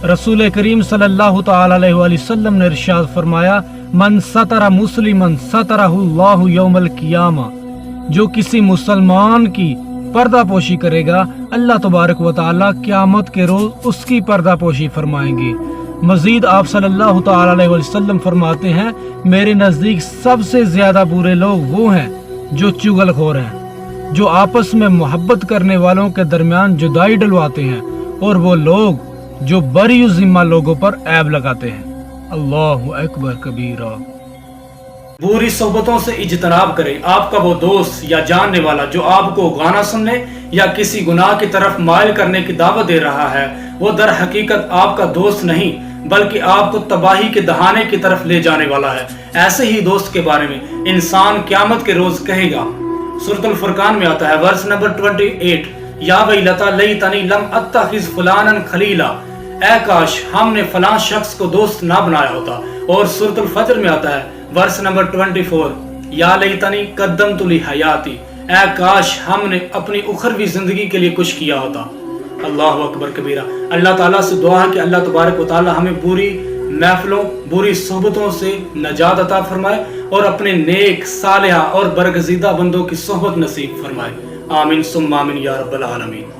रसूल करीम सल्लल्लाहु तआला अलैहि वसल्लम ने इरशाद फरमाया, मन सतरा मुस्लिमन सतरहुल्लाहु यौमल क़ियामा, जो किसी मुसलमान की पर्दा पोशी करेगा, अल्लाह तबारक व तआला क़यामत के रोज उसकी पर्दा पोशी फरमाएंगे। मजीद आप सल्लल्लाहु तआला अलैहि वसल्लम फरमाते हैं, मेरे नज़दीक सबसे ज़्यादा बुरे लोग वो हैं जो चुगलखोर हैं, जो आपस में मोहब्बत करने वालों के दरमियान जुदाई डलवाते हैं, और वो लोग जो बरी ज़िम्मा लोगों पर ऐब लगाते हैं। अल्लाहु अकबर कबीरा। बुरी सोबतों से इज्तनाब करें। आपका वो दोस्त या जानने वाला जो आपको गाना सुनने या किसी गुनाह की तरफ माइल करने की दावत दे रहा है, वो दर हकीकत आपका दोस्त नहीं बल्कि आपको तबाही के दहाने की तरफ ले जाने वाला है। ऐसे ही दोस्त के बारे में इंसान क़यामत के रोज कहेगा। सूरतुल फुरकान में आता है वर्स नंबर 28, या वैलता लैतनी लम अत्तखिज़ फुलानन खलीला, ऐ काश हमने फलां शख्स को दोस्त ना बनाया होता। और सूरतुल फज्र में आता है वर्स नंबर 24, या लैतनी कद्दमतु ली हयाती, ऐ काश हमने अपनी उखरवी जिंदगी के लिए कुछ किया होता। अल्लाह अकबर कबीरा। अल्लाह ताला से दुआ है कि अल्लाह तबारक व ताला हमें बुरी महफिलों, बुरी सोहबतों से नजात अता फरमाए और अपने नेक, सालिहा और बरगज़ीदा बंदों की सोहबत नसीब फरमाए। आमीन सुम्मा आमीन या रब्बल आलमीन।